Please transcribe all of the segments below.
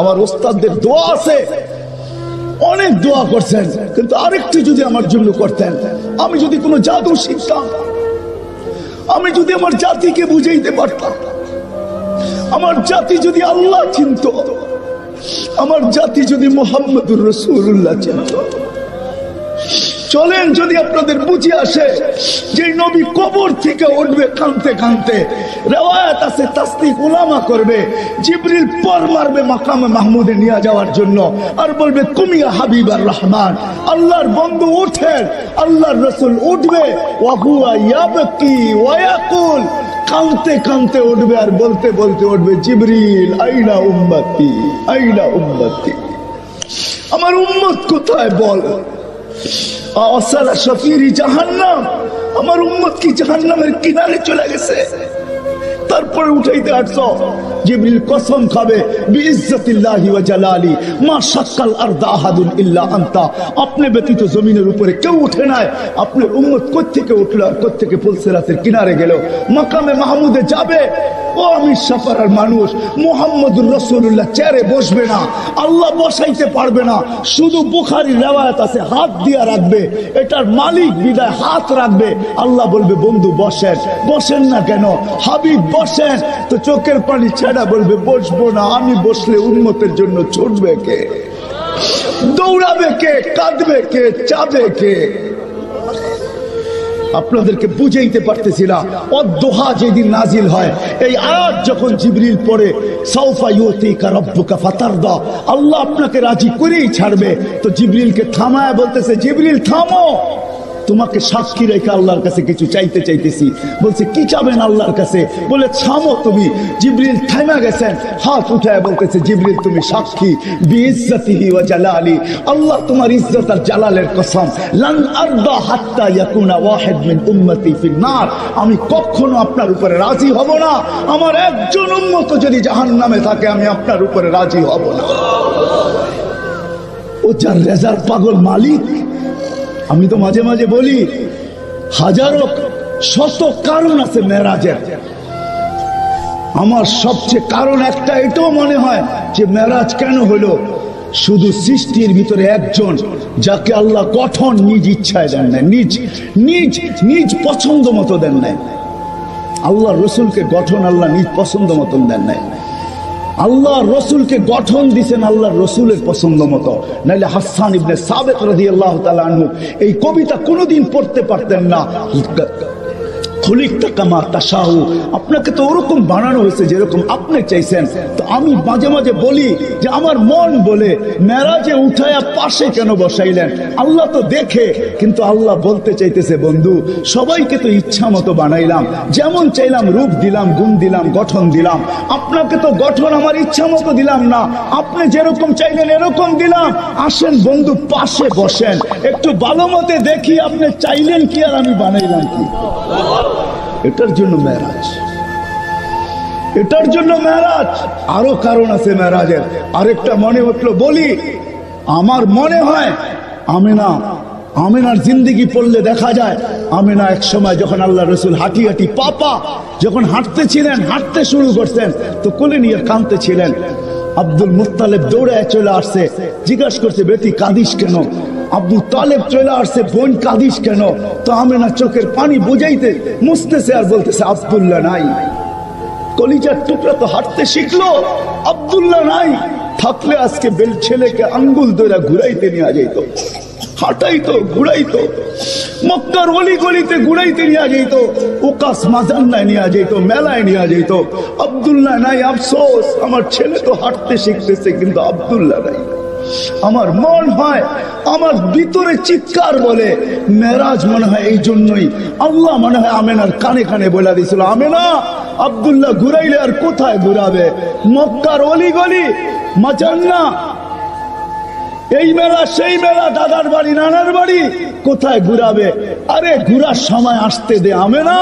আমার ওস্তাদদের দোয়া আছে, অনেক দোয়া করছেন, কিন্তু আরেকটু যদি আমার জন্য করতেন, আমি যদি কোনো জাদু শিখতাম, আমি যদি আমার জাতিকে বুঝাইতে পারতাম, আমার জাতি যদি আল্লাহ চিনত, আমার জাতি যদি মুহাম্মদুর রাসূলুল্লাহ চিনত। চলেন, যদি আপনাদের বুঝে আসে যে নবী কবর থেকে উঠবে কাঁদতে কাঁদতে, রিওয়ায়াত আছে তাসদিক উলামা করবে, জিবরিল পর মারবে মাকামে মাহমুদে নিয়ে যাওয়ার জন্য, আর বলবে কুমিয়া হাবিবার রহমান, আল্লাহর বন্ধু ওঠেন। আল্লাহর রাসূল উঠবে, ওয়া হুয়া ইয়াবকি ওয়া ইয়াকুল, কাঁদতে কাঁদতে উঠবে আর বলতে বলতে উঠবে, জিবরিল আইনা উম্মতি, আইনা উম্মতি, আমার উম্মত কোথায় বল। আসালা শাফিরি জাহান্নাম, আমার উম্মত কি জাহান্নামের কিনারে চলে গেছে। তারপরে উঠাইতে আসছো, জিবরিল কসম খাবে, বিইজ্জতিল্লাহি ওয়া জালালি মা শাক্কাল আরদা আহাদুন ইল্লা আনতা, আপনি ব্যতীত জমিনের উপরে কেউ উঠে নাই। আপনার উম্মত কোত্থেকে উঠলো, কোত্থেকে পুলসিরাতের কিনারে গেল, মাকামে মাহমুদে যাবে। ও আমি সাফারার মানুষ, মুহাম্মদুর রাসূলুল্লাহ চেয়ারে বসবে না, আল্লাহ বসাইতে পারবে না। শুধু বুখারীর রিওয়ায়াত আছে হাত দিয়া রাখবে, এটার মালিক বিদায় হাত রাখবে। আল্লাহ বলবে, বন্ধু বসেন। বসেন না কেন? হাবিব বসেন। তো চোখের পানি ছেড়া বলবে, বসবো না। আমি বসলে উম্মতের জন্য ছুটবে কে, দৌড়াবে কে, কাঁদবে কে, চাবে কে? আপনাদেরকে বুঝাইতে পারতেছি না। অদ্দোহা যেদিন নাজিল হয়, এই আয়াত যখন জিবরিল পড়ে, সাউফা ইউতিকা রাব্বুকা ফাতারদা, আল্লাহ আপনাকে রাজি করেই ছাড়বে। তো জিবরিলকে থামায় বলতেছে, জিবরিল থামো, তোমাকে সাক্ষী রেখে আল্লাহর কাছে কিছু চাইতে চাইতেছি। বলছে, কি চাবেন আল্লাহর কাছে? বলে, থামো তুমি। জিবরিল থামা গেছেন, হাত উঠায় বলতেছে, জিবরিল তুমি সাক্ষী, বিইজ্জতিহি ওয়া জালালি, আল্লাহ তোমার ইজ্জত আর জালালের কসম, লান আরদা হাত্তা ইয়াকুনা ওয়াহিদ মিন উম্মতি ফিন নার, আমি কখনো আপনার উপরে রাজি হব না, আমার একজন উম্মত যদি জাহান্নামে থাকে, আমি আপনার উপরে রাজি হব না। ও যার রেজার পাগল মালিক। আমি তো মাঝে মাঝে বলি, হাজারো শত কারণ আছে মেরাজের। আমার সবচেয়ে কারণ একটা, এটাও মনে হয় যে মেরাজ কেন হলো, শুধু সৃষ্টির ভিতরে একজন যাকে আল্লাহ গঠন নিজ ইচ্ছায় দেন নাই, নিজ নিজ নিজ পছন্দ মতো দেন নাই। আল্লাহ রসুলকে গঠন আল্লাহ নিজ পছন্দ মতন দেন নাই। আল্লাহ রসুলকে গঠন দিছেন আল্লাহ রসুলের পছন্দ মতো। নাইলে হাসান ইবনে সাবিত রাদিয়াল্লাহু তাআলা আনহু এই কবিতা কোনোদিন পড়তে পারতেন না। আপনাকে তো ওরকম বানানো হয়েছে যেরকম আপনি চাইছেন। তো আমি মাঝে মাঝে বলি যে আমার মন বলে, মেরাজে উঠায়া পাশে কেন বসাইলেন? আল্লাহ তো দেখে, কিন্তু আল্লাহ বলতে চাইতেছে, বন্ধু সবাইকে তো ইচ্ছা মতো বানাইলাম, যেমন চাইলাম রূপ দিলাম, গুণ দিলাম, গঠন দিলাম। আপনাকে তো গঠন আমার ইচ্ছা মতো দিলাম না, আপনি যেরকম চাইলেন এরকম দিলাম। আসেন বন্ধু, পাশে বসেন, একটু ভালো মতে দেখি আপনি চাইলেন কি আর আমি বানাইলাম কি। এটার জন্য মেরাজ, এটার জন্য মেরাজ। আরো কারণ আছে মেরাজের। আরেকটা মনে উঠলো বলি, আমার মনে হয় আমিনার জিন্দেগি পড়লে দেখা যায়, আমিনা এক সময় যখন আল্লাহ রসুল হাঁটি হাঁটি পাপা যখন হাঁটতেছিলেন, হাঁটতে শুরু করছেন, তো কোলে নিয়ে কাঁদতেছিলেন। আব্দুল মুত্তালিব দৌড়ায় চলে আসছে, জিজ্ঞাসা করছে, বেটি কাঁদিস কেন? আবু তালেব চলে আসছে, বোন কাঁদিস কেন? তো আমিনা চোখের পানি বুঝাইতে মুছতেছে আর বলতেছে, আব্দুল্লাহ নাই। কলিজার টুকরা তো হাঁটতে শিখলো, আব্দুল্লাহ নাই। থাকলে আজকে ছেলেকে আঙ্গুল ধরে ঘুরাইতে নিয়ে যাইত, হাঁটাইতো, ঘুরাইতো, মক্কার অলি গলিতে ঘুরাইতে নিয়ে যাইত, ওকাস মাজান্নায় নিয়ে যাইত, মেলায় নিয়ে যাইত। আব্দুল্লাহ নাই। আফসোস, আমার ছেলে তো হাঁটতে শিখতেছে, কিন্তু আব্দুল্লাহ নাই। আমার মন হয়, আমার ভিতরে চিৎকার বলে, মেরাজ মনে হয় এই জন্যই আল্লাহ মনে হয় আমেনার কানে কানে বলে দিয়েছিল, আমেনা আব্দুল্লাহ ঘুরাইলে আর কোথায় ঘুরাবে? মক্কার অলি গলি, মাজান্না, এই মেলা সেই মেলা, দাদার বাড়ি নানার বাড়ি, কোথায় ঘুরাবে? আরে ঘুরার সময় আসতে দে আমেনা,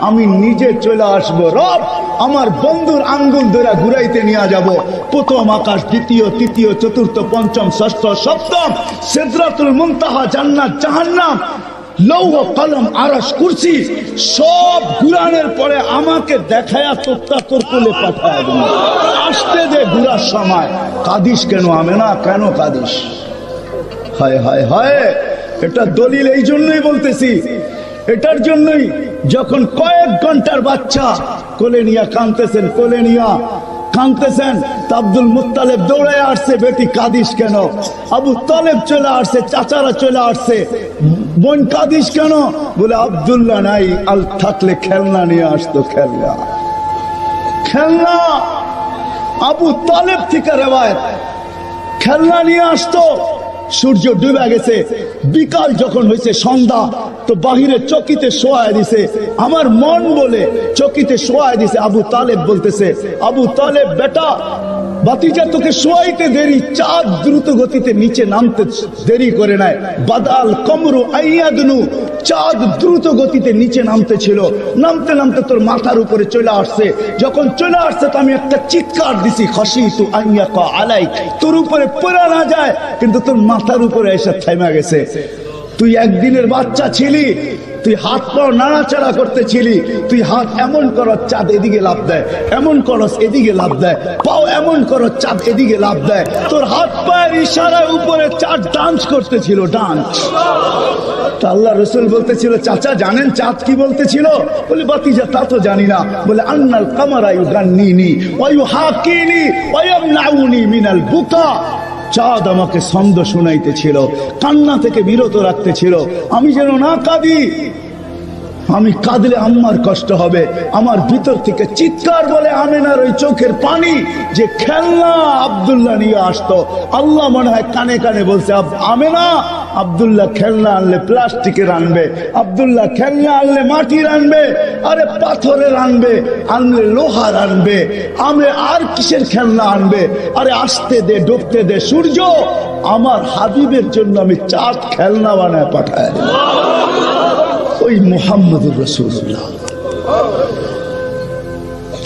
আমি নিজে চলে আসবো। রব আমার বন্ধুর আঙ্গুল ধরে ঘুরাইতে নিয়ে যাব। প্রথম আকাশ, দ্বিতীয়, তৃতীয়, চতুর্থ, পঞ্চম, ষষ্ঠ, সপ্তম, সিদরাতুল মুনতাহা, জান্নাত, জাহান্নাম, লৌহ কলম আরশ কুরসি সব কুরআনের পরে আমাকে দেখায়া তোর কোলে পাঠায় দিল। আসতে দে ঘুরার সময়। কাঁদিস কেন আমেনা, কেন কাঁদিস? হায় হায় হায়, এটা দলিল এই জন্যই বলতেছি, এটার জন্যই যখন কয়েক ঘন্টার বাচ্চা কোলে নিয়া কাঁদতেছেন, কোলে নিয়া কাঁদতেছেন, আব্দুল মুত্তালিব দৌড়ে আসছে, বেটি কাঁদিস কেন? আবু তালেব চলে আসছে, চাচারা চলে আসছে, বোন কাঁদিস কেন? বলে আব্দুল্লাহ নাই, আল থাকলে খেলনা নিয়ে আসতো, খেলনা খেলনা। আবু তালেব থেকে রেওয়ায়েত, খেলনা নিয়ে আসতো। সূর্য ডুবে গেছে, বিকাল যখন হয়েছে সন্ধ্যা, তো বাহিরে চকিতে শোয়ায় দিছে, আমার মন বলে চকিতে শোয়ায় দিছে। আবু তালেব বলতেছে, আবু তালেব বেটা, বাতিজা তোকে শোয়াইতে দেরি, চাঁদ দ্রুত গতিতে নিচে নামতে দেরি করে নাই। বাদাল কমরু আইয়াদনু, চাঁদ দ্রুত গতিতে নিচে নামতে ছিল, নামতে নামতে তোর মাথার উপরে চলে আসছে। যখন চলে আসছে তো আমি একটা চিৎকার দিছি, খাশিতু আইয়াকা আলাই, তোর উপরে পড়া না যায়, কিন্তু তোর মাথার উপরে এসে থেমে গেছে। তুই একদিনের বাচ্চা ছিলি, তুই হাত পাও নাড়াচাড়া করতেছিলি, তুই হাত এমন করস চাঁদ এদিকে লাভ দেয়, এমন করস এদিকে লাভ দেয়, পাও এমন করস চাঁদ এদিকে লাভ দেয়। তোর হাত পায়ের ইশারায় উপরে চাঁদ ডান্স করতেছিল, ডান্স। আল্লাহ রসুল বলতেছিল, চাচা জানেন চাঁদ কি বলতেছিল? বলে বাতিজা তা তো জানি না। বলে আন্নাল কামারা ইউগান্নিনি ওয়া ইউহাকিনি ওয়া ইয়ামনাউনি মিনাল বুকা, চাঁদ আমাকে ছন্দ শুনাইতেছিল, কান্না থেকে বিরত রাখতেছিল, আমি যেন না কাঁদি। আমি কাঁদলে আম্মার কষ্ট হবে। আমার ভিতর থেকে চিৎকার বলে আমেনার ওই চোখের পানি, যে খেলনা আব্দুল্লাহ নিয়ে আসতো। আল্লাহ মনে হয় কানে কানে বলছে, আমেনা, আব্দুল্লাহ খেলনা আনলে প্লাস্টিকের আনবে, আব্দুল্লাহ খেলনা আনলে মাটির আনবে, আরে পাথরের আনবে, আনলে লোহার আনবে, আমি আর কিসের খেলনা আনবে? আরে আসতে দে, ডুবতে দে সূর্য। আমার হাবিবের জন্য আমি চাঁদ খেলনা বানায় পাঠায়। ওই মুহাম্মদুর রাসূলুল্লাহ,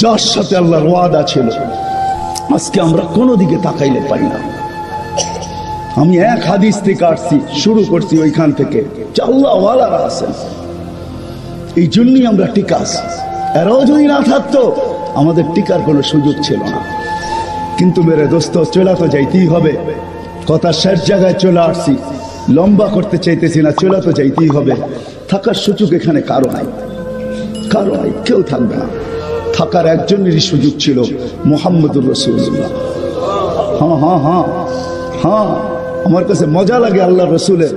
যার সাথে আল্লাহর ওয়াদা ছিল, আজকে আমরা কোনো দিকে তাকাইলে পাই না। আমি এক হাদিস থেকে আসছি, শুরু করছি ওইখান থেকে, আল্লাহ ওয়ালারা আছেন, এই জন্যই আমরা টিকা আছি। এরাও যদি না থাকতো আমাদের টিকার কোনো সুযোগ ছিল না। কিন্তু মেরে দোস্ত, চলে তো যাইতেই হবে। কথা শেষ জায়গায় চলে আসছি, লম্বা করতে চাইতেছি না, চলে তো যাইতেই হবে। থাকার সুযোগ এখানে কারো নাই, কারো নাই, কেউ থাকবে না। থাকার একজনেরই সুযোগ ছিল, মুহাম্মদুর রাসূলুল্লাহ। হ্যাঁ হ্যাঁ হ্যাঁ হ্যাঁ, আমার কাছে মজা লাগে আল্লাহ রসুলের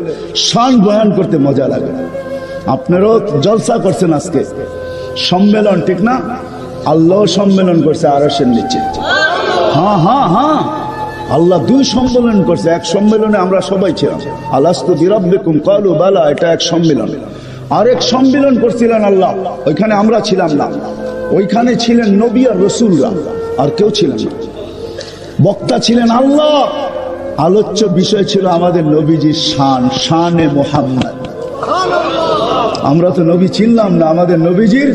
শান বয়ান করতে, মজা লাগে। আপনারাও জলসা করছেন আজকে, সম্মেলন, ঠিক না? আল্লাহ সম্মেলন করছে আরশের নিচে। হ্যাঁ হ্যাঁ হ্যাঁ, আল্লাহ দুই সম্মেলন করছে। এক সম্মেলনে আমরা সবাই ছিলাম, আলাস্তু বিরাব্বিকুম ক্বালু বালা, এটা এক সম্মেলন। আরেক সম্মেলন করছিলেন আল্লাহ, ওইখানে আমরা ছিলাম না। ওইখানে ছিলেন নবী আর রাসূলরা, আর কেউ ছিলেন না। বক্তা ছিলেন আল্লাহ, আলোচ্য বিষয় ছিল আমাদের নবীজির শান, শানে মুহাম্মদ। আমরা তো নবী চিনলাম না, আমাদের নবীজির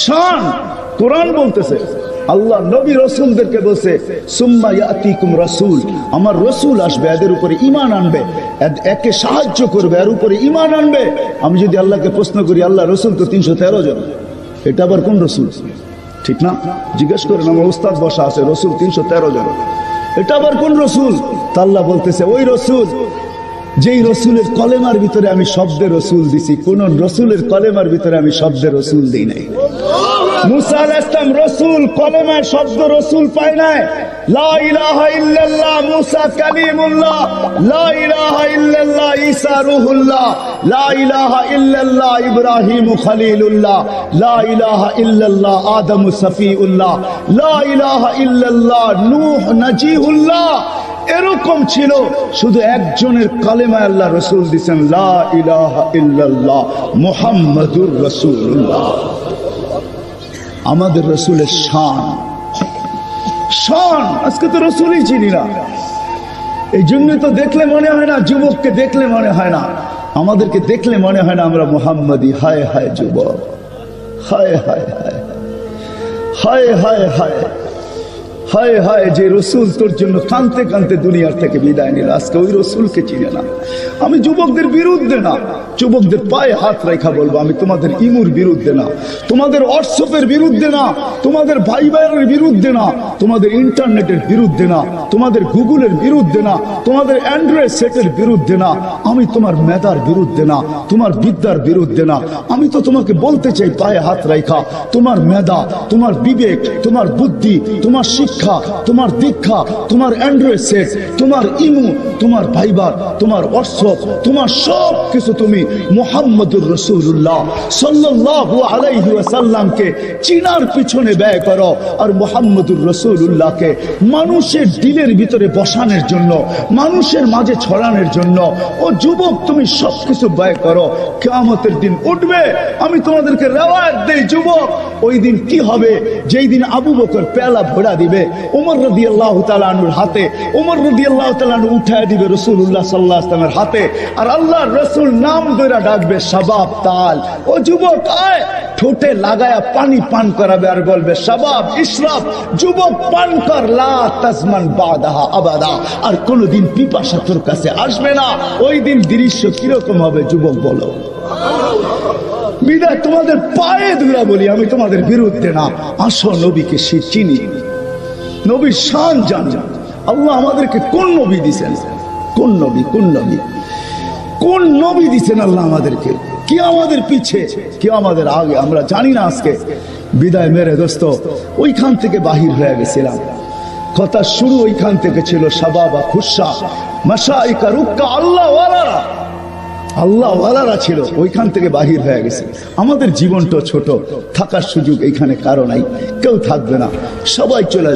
শান কোরআন বলতেছে। আল্লাহ নবী রসুলদেরকে বলছে, সুম্মা ইয়াতিকুম রাসূল, আমার রসুল আসবে, এদের উপরে ঈমান আনবে, একে সাহায্য করবে, এর উপরে ঈমান আনবে। আমি যদি আল্লাহকে প্রশ্ন করি, আল্লাহ রসুল তো 313 জন, এটা আবার কোন রসুল? ঠিক না? জিজ্ঞেস করেন, আমার উস্তাদ বসা আছে, রসুল 313 জন, এটা আবার কোন রসুল? তা আল্লাহ বলতেছে, ওই রসুল যেই রসুলের কলেমার ভিতরে আমি শব্দে রসুল দিছি, কোন রসুলের কলেমার ভিতরে আমি শব্দে রসুল দিই নাই। মুসা আলাইহিস সালাম রসুল, কলেমায় শব্দ রসুল পায় নাই। লা ইলাহা ইল্লাল্লাহ মুসা কালিমুল্লাহ, লা ইলাহা ইল্লাল্লাহ ঈসা রূহুল্লাহ, লা ইলাহা ইল্লাল্লাহ ইব্রাহিম খলিলুল্লাহ, লা ইলাহা ইল্লাল্লাহ আদম সফিউল্লাহ, লা ইলাহা ইল্লাল্লাহ নূহ নজিহুল্লাহ। এরকম ছিল, শুধু একজনের কালেমায় আল্লাহ রসুল দিচ্ছেন, লা ইলাহা ইল্লাল্লাহ মুহাম্মাদুর রাসূলুল্লাহ। আমাদের রসুলের শান, শান আজকে তো রসুলই চিনি না। এই জন্য তো দেখলে মনে হয় না, যুবককে দেখলে মনে হয় না, আমাদেরকে দেখলে মনে হয় না আমরা মুহাম্মাদি। হায় হায় যুবক, হায় হায় হায় হায় হায় হায় হায় হায়, যে রসুল তোর জন্য কাঁদতে কাঁদতে দুনিয়ার থেকে বিদায় নিল, আজকে ওই রসুলকে চিনে না। আমি যুবকদের বিরুদ্ধে না, যুবকদের পায়ে হাত রেখা বলবো, আমি তোমাদের ইমুর বিরুদ্ধে না, তোমাদের হোয়াটসঅ্যাপের বিরুদ্ধে না, তোমাদের ভাই ভাইয়ের বিরুদ্ধে না, তোমাদের ইন্টারনেটের বিরুদ্ধে না, তোমাদের গুগলের বিরুদ্ধে না, তোমাদের অ্যান্ড্রয়েড সেটের বিরুদ্ধে না, আমি তোমার মেধার বিরুদ্ধে না, তোমার বিদ্যার বিরুদ্ধে না। আমি তো তোমাকে বলতে চাই পায়ে হাত রেখা, তোমার মেধা, তোমার বিবেক, তোমার বুদ্ধি, তোমার শিক্ষা, তোমার দীক্ষা, তোমার অ্যান্ড্রয়েড সেট, তোমার ইমু, তোমার ভাইবার, তোমার হোয়াটসঅ্যাপ, তোমার সব কিছু তুমি মুহাম্মদুর রাসূলুল্লাহ সাল্লাল্লাহু আলাইহি ওয়াসাল্লামকে চিনার পিছনে ব্যয় করো। আর মুহাম্মদুর রাসূলুল্লাহকে মানুষের দিলের ভিতরে বসানোর জন্য, মানুষের মাঝে ছড়ানোর জন্য ও যুবক তুমি সবকিছু ব্যয় করো। কিয়ামতের দিন উঠবে, আমি তোমাদেরকে রেওয়ায়াত দেই যুবক, ওই দিন কি হবে? যেই দিন আবু বকর পেয়ালা ভরা দিবে ওমর রাদিয়াল্লাহু তাআলা আনহুর হাতে, ওমর রাদিয়াল্লাহু তাআলা আনহু উঠায় দিবে রাসূলুল্লাহ সাল্লাল্লাহু আলাইহি ওয়াসাল্লামের হাতে, আর আল্লাহর রাসূল নাম ধরে ডাকবে শাবাব তাল, ও যুবক আয়, ঠোঁটে লাগায়া পানি পান করাবে আর বলবে শাবাব ইশরাব, যুবক পান কর, লা তাজমান বাদাহা আবাদা, আর কোনদিন পিপাসা তোর কাছে আসবে না। ওই দিন দৃশ্য কিরকম হবে যুবক বলো? বিদায় তোমাদের পায়ে ধরে বলি, আমি তোমাদের বিরুদ্ধে না। আসো নবীকে চিনি, নবীর শান জানি। আল্লাহ আমাদেরকে কোন নবী দিছেন, কোন নবী, কোন নবী, কোন নবী দিছেন আল্লাহ আমাদেরকে? কি আমাদের পিছে, কি আমাদের আগে, আমরা জানি না। আজকে বিদায় মেরে দোস্ত ওইখান থেকে বাহির হয়ে গেছিলাম, কথা শুরু ওইখান থেকে ছিল। শাবাবা খুশা মাশাইকা রুক্কা, আল্লাহ ওয়ালারা, আল্লাহ ওয়ালারা ছিল, ওইখান থেকে বাহির হয়ে গেছে। আমাদের জীবনটা ছোট, থাকার সুযোগ এইখানে কারো নাই, কেউ থাকবে না, সবাই চলে